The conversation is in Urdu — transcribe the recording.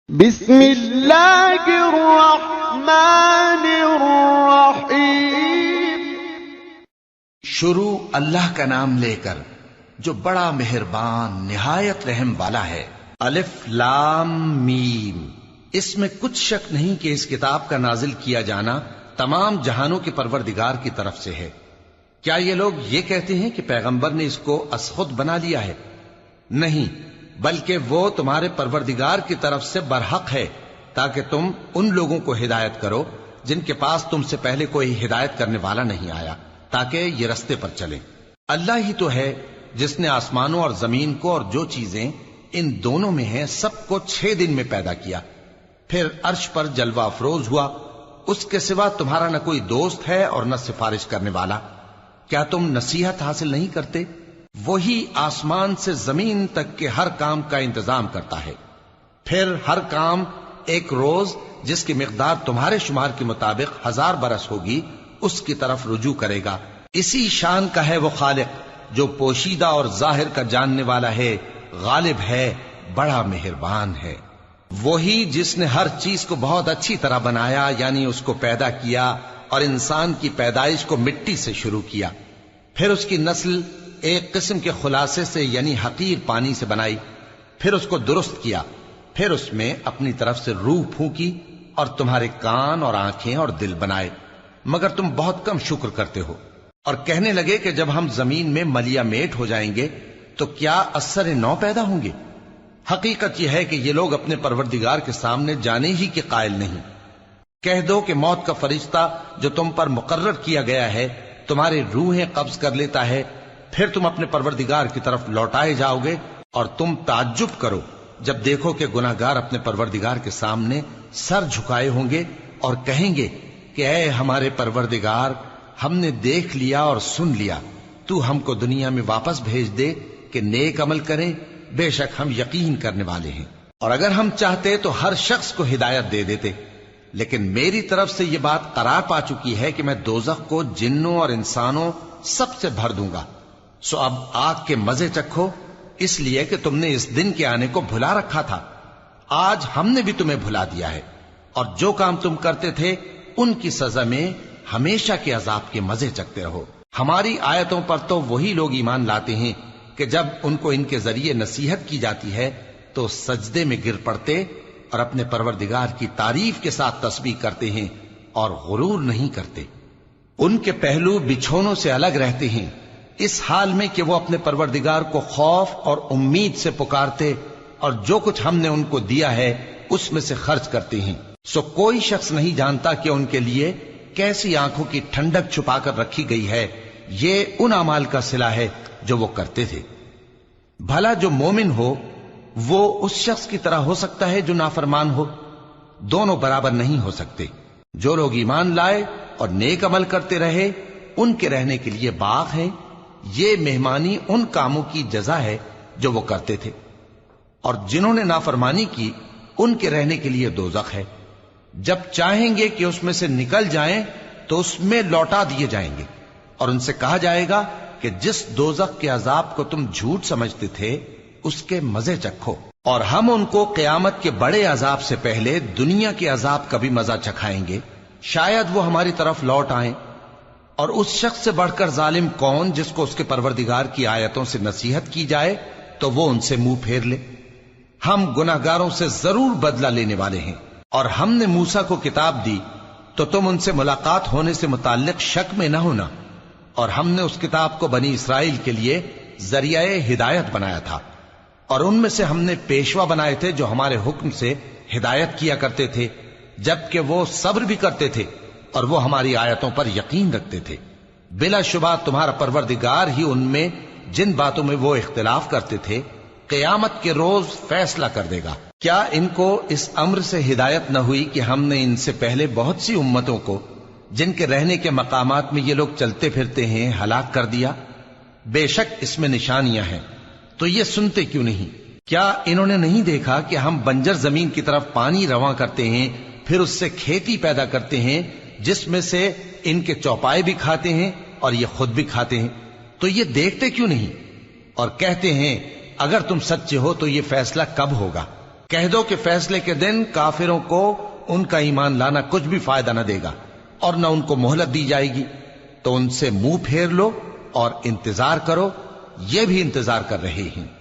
بسم اللہ الرحمن الرحیم۔ شروع اللہ کا نام لے کر جو بڑا مہربان نہایت رحم والا ہے۔ الف لام میم۔ اس میں کچھ شک نہیں کہ اس کتاب کا نازل کیا جانا تمام جہانوں کے پروردگار کی طرف سے ہے۔ کیا یہ لوگ یہ کہتے ہیں کہ پیغمبر نے اس کو از خود بنا لیا ہے؟ نہیں، بلکہ وہ تمہارے پروردگار کی طرف سے برحق ہے، تاکہ تم ان لوگوں کو ہدایت کرو جن کے پاس تم سے پہلے کوئی ہدایت کرنے والا نہیں آیا، تاکہ یہ رستے پر چلیں۔ اللہ ہی تو ہے جس نے آسمانوں اور زمین کو اور جو چیزیں ان دونوں میں ہیں سب کو 6 دن میں پیدا کیا، پھر عرش پر جلوہ افروز ہوا۔ اس کے سوا تمہارا نہ کوئی دوست ہے اور نہ سفارش کرنے والا۔ کیا تم نصیحت حاصل نہیں کرتے؟ وہی آسمان سے زمین تک کے ہر کام کا انتظام کرتا ہے، پھر ہر کام ایک روز جس کی مقدار تمہارے شمار کے مطابق 1000 برس ہوگی اس کی طرف رجوع کرے گا۔ اسی شان کا ہے وہ خالق جو پوشیدہ اور ظاہر کا جاننے والا ہے، غالب ہے، بڑا مہربان ہے۔ وہی جس نے ہر چیز کو بہت اچھی طرح بنایا، یعنی اس کو پیدا کیا اور انسان کی پیدائش کو مٹی سے شروع کیا، پھر اس کی نسل ایک قسم کے خلاصے سے یعنی حقیر پانی سے بنائی، پھر اس کو درست کیا، پھر اس میں اپنی طرف سے روح پھونکی اور تمہارے کان اور آنکھیں اور دل بنائے، مگر تم بہت کم شکر کرتے ہو۔ اور کہنے لگے کہ جب ہم زمین میں ملیا میٹ ہو جائیں گے تو کیا اثر نو پیدا ہوں گے؟ حقیقت یہ ہے کہ یہ لوگ اپنے پروردگار کے سامنے جانے ہی کے قائل نہیں۔ کہہ دو کہ موت کا فرشتہ جو تم پر مقرر کیا گیا ہے تمہاری روحیں قبض کر لیتا ہے، پھر تم اپنے پروردگار کی طرف لوٹائے جاؤ گے، اور تم تعجب کرو جب دیکھو کہ گناہگار اپنے پروردگار کے سامنے سر جھکائے ہوں گے اور کہیں گے کہ اے ہمارے پروردگار، ہم نے دیکھ لیا اور سن لیا، تو ہم کو دنیا میں واپس بھیج دے کہ نیک عمل کریں، بے شک ہم یقین کرنے والے ہیں۔ اور اگر ہم چاہتے تو ہر شخص کو ہدایت دے دیتے، لیکن میری طرف سے یہ بات قرار پا چکی ہے کہ میں دوزخ کو جنوں اور انسانوں سب سے بھر دوں گا، سو اب آگ کے مزے چکھو، اس لیے کہ تم نے اس دن کے آنے کو بھلا رکھا تھا۔ آج ہم نے بھی تمہیں بھلا دیا ہے، اور جو کام تم کرتے تھے ان کی سزا میں ہمیشہ کے عذاب کے مزے چکتے رہو۔ ہماری آیتوں پر تو وہی لوگ ایمان لاتے ہیں کہ جب ان کو ان کے ذریعے نصیحت کی جاتی ہے تو سجدے میں گر پڑتے اور اپنے پروردگار کی تعریف کے ساتھ تسبیح کرتے ہیں اور غرور نہیں کرتے۔ ان کے پہلو بچھونوں سے الگ رہتے ہیں، اس حال میں کہ وہ اپنے پروردگار کو خوف اور امید سے پکارتے اور جو کچھ ہم نے ان کو دیا ہے اس میں سے خرچ کرتے ہیں۔ سو کوئی شخص نہیں جانتا کہ ان کے لیے کیسی آنکھوں کی ٹھنڈک چھپا کر رکھی گئی ہے، یہ ان اعمال کا صلہ ہے جو وہ کرتے تھے۔ بھلا جو مومن ہو وہ اس شخص کی طرح ہو سکتا ہے جو نافرمان ہو؟ دونوں برابر نہیں ہو سکتے۔ جو لوگ ایمان لائے اور نیک عمل کرتے رہے ان کے رہنے کے لیے باغ ہیں، یہ مہمانی ان کاموں کی جزا ہے جو وہ کرتے تھے، اور جنہوں نے نافرمانی کی ان کے رہنے کے لیے دوزخ ہے۔ جب چاہیں گے کہ اس میں سے نکل جائیں تو اس میں لوٹا دیے جائیں گے، اور ان سے کہا جائے گا کہ جس دوزخ کے عذاب کو تم جھوٹ سمجھتے تھے اس کے مزے چکھو، اور ہم ان کو قیامت کے بڑے عذاب سے پہلے دنیا کے عذاب کا بھی مزہ چکھائیں گے، شاید وہ ہماری طرف لوٹ آئیں۔ اور اس شخص سے بڑھ کر ظالم کون جس کو اس کے پروردگار کی آیتوں سے نصیحت کی جائے تو وہ ان سے منہ پھیر لے۔ ہم گناہگاروں سے ضرور بدلہ لینے والے ہیں۔ اور ہم نے موسیٰ کو کتاب دی تو تم ان سے ملاقات ہونے سے متعلق شک میں نہ ہونا، اور ہم نے اس کتاب کو بنی اسرائیل کے لیے ذریعہ ہدایت بنایا تھا، اور ان میں سے ہم نے پیشوا بنائے تھے جو ہمارے حکم سے ہدایت کیا کرتے تھے، جبکہ وہ صبر بھی کرتے تھے اور وہ ہماری آیتوں پر یقین رکھتے تھے۔ بلا شبہ تمہارا پروردگار ہی ان میں جن باتوں میں وہ اختلاف کرتے تھے قیامت کے روز فیصلہ کر دے گا۔ کیا ان کو اس امر سے ہدایت نہ ہوئی کہ ہم نے ان سے پہلے بہت سی امتوں کو جن کے رہنے کے مقامات میں یہ لوگ چلتے پھرتے ہیں ہلاک کر دیا؟ بے شک اس میں نشانیاں ہیں، تو یہ سنتے کیوں نہیں؟ کیا انہوں نے نہیں دیکھا کہ ہم بنجر زمین کی طرف پانی رواں کرتے ہیں، پھر اس سے کھیتی پیدا کرتے ہیں جس میں سے ان کے چوپائے بھی کھاتے ہیں اور یہ خود بھی کھاتے ہیں؟ تو یہ دیکھتے کیوں نہیں؟ اور کہتے ہیں اگر تم سچے ہو تو یہ فیصلہ کب ہوگا؟ کہہ دو کہ فیصلے کے دن کافروں کو ان کا ایمان لانا کچھ بھی فائدہ نہ دے گا اور نہ ان کو مہلت دی جائے گی، تو ان سے منہ پھیر لو اور انتظار کرو، یہ بھی انتظار کر رہے ہیں۔